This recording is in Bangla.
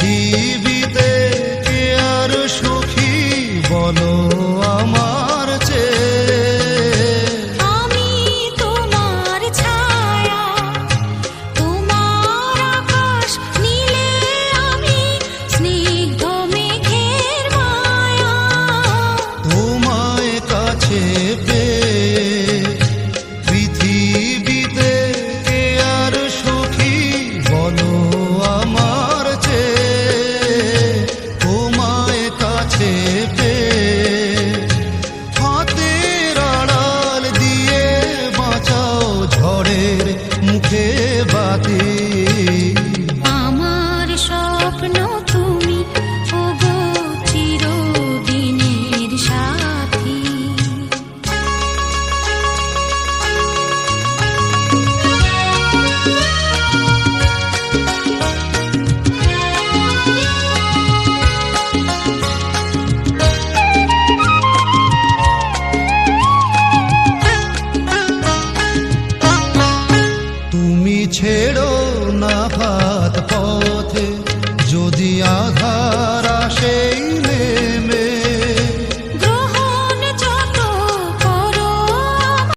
পৃথিবীতে কে আর সুখী বলো আমার চেয়ে? আমি তোমার ছায়া, তোমার আকাশ নীলে আমি স্নিগ্ধ মেঘের মায়া। তোমায় কাছে পেয়ে পৃথিবীতে কে আর সুখী বলো আমার চেয়ে? তোমায় কাছে পেয়ে হাতের আড়াল দিয়ে বাঁচাও ঝড়ের মুখে বাতি। আমার স্বপ্ন তুমি ওগো চিরদিনের সাথী। তুমি ছেড়ো না হাত পথে যদি আঘাত